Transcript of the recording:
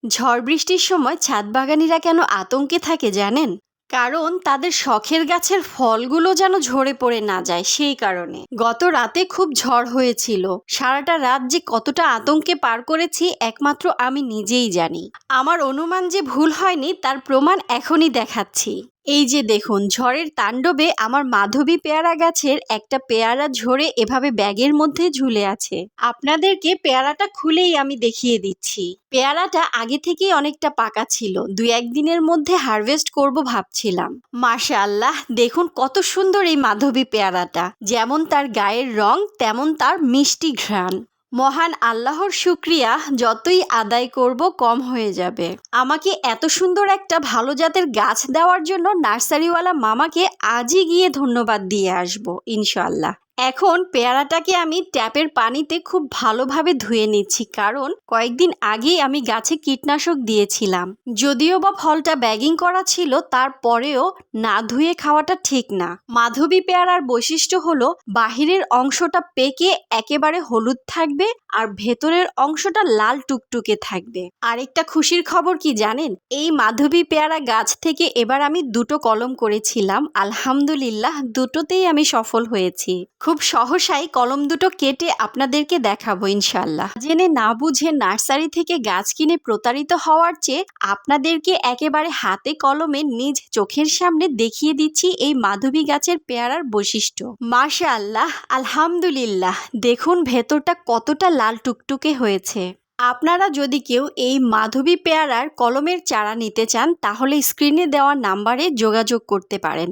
ঝড় বৃষ্টির সময় ছাদ বাগানিরা কেন আতঙ্কে থাকে জানেন? কারণ তাদের শখের গাছের ফলগুলো যেন ঝরে পড়ে না যায় সেই কারণে। গত রাতে খুব ঝড় হয়েছিল। সারাটা রাত যে কতটা আতঙ্কে পার করেছি একমাত্র আমি নিজেই জানি। আমার অনুমান যে ভুল হয়নি তার প্রমাণ এখনই দেখাচ্ছি। এই যে দেখুন, ঝড়ের তাণ্ডবে আমার মাধবী পেয়ারা গাছের একটা পেয়ারা ঝরে এভাবে ব্যাগের মধ্যে ঝুলে আছে। আপনাদেরকে পেয়ারাটা খুলেই আমি দেখিয়ে দিচ্ছি। পেয়ারাটা আগে থেকেই অনেকটা পাকা ছিল, ২-১ দিনের মধ্যে হারভেস্ট করব ভাবছিলাম। মাশাআল্লাহ, দেখুন কত সুন্দর এই মাধবী পেয়ারাটা। যেমন তার গায়ের রং তেমন তার মিষ্টি ঘ্রাণ। মহান আল্লাহর শুকরিয়া, যতই আদায় করব কম হয়ে যাবে। আমাকে এত সুন্দর একটা ভালো জাতের গাছ দেওয়ার জন্য নার্সারিওয়ালা মামাকে আজই গিয়ে ধন্যবাদ দিয়ে আসবো ইনশাআল্লাহ। এখন পেয়ারাটাকে আমি ট্যাপের পানিতে খুব ভালোভাবে ধুয়ে নিচ্ছি, কারণ কয়েকদিন আগেই আমি গাছে কীটনাশক দিয়েছিলাম। যদিও বা ফলটা ব্যাগিং করা ছিল, তারপরেও না ধুয়ে খাওয়াটা ঠিক না। মাধবী পেয়ারার বৈশিষ্ট্য হলো বাহিরের অংশটা পেকে একেবারে হলুদ থাকবে আর ভেতরের অংশটা লাল টুকটুকে থাকবে। আরেকটা খুশির খবর কি জানেন? এই মাধবী পেয়ারা গাছ থেকে এবার আমি 2টো কলম করেছিলাম, আলহামদুলিল্লাহ দুটোতেই আমি সফল হয়েছি। খুব সহসাই কলম দুটো কেটে আপনাদেরকে দেখাবো ইনশাল্লাহ। জেনে না বুঝে নার্সারি থেকে গাছ কিনে প্রতারিত হওয়ার চেয়ে আপনাদেরকে একেবারে হাতে কলমে নিজ চোখের সামনে দেখিয়ে দিচ্ছি এই মাধবী গাছের পেয়ারার বৈশিষ্ট্য। মাশাআল্লাহ, আলহামদুলিল্লাহ, দেখুন ভেতরটা কতটা লাল টুকটুকে হয়েছে। আপনারা যদি কেউ এই মাধবী পেয়ারার কলমের চারা নিতে চান তাহলে স্ক্রিনে দেওয়া নাম্বারে যোগাযোগ করতে পারেন।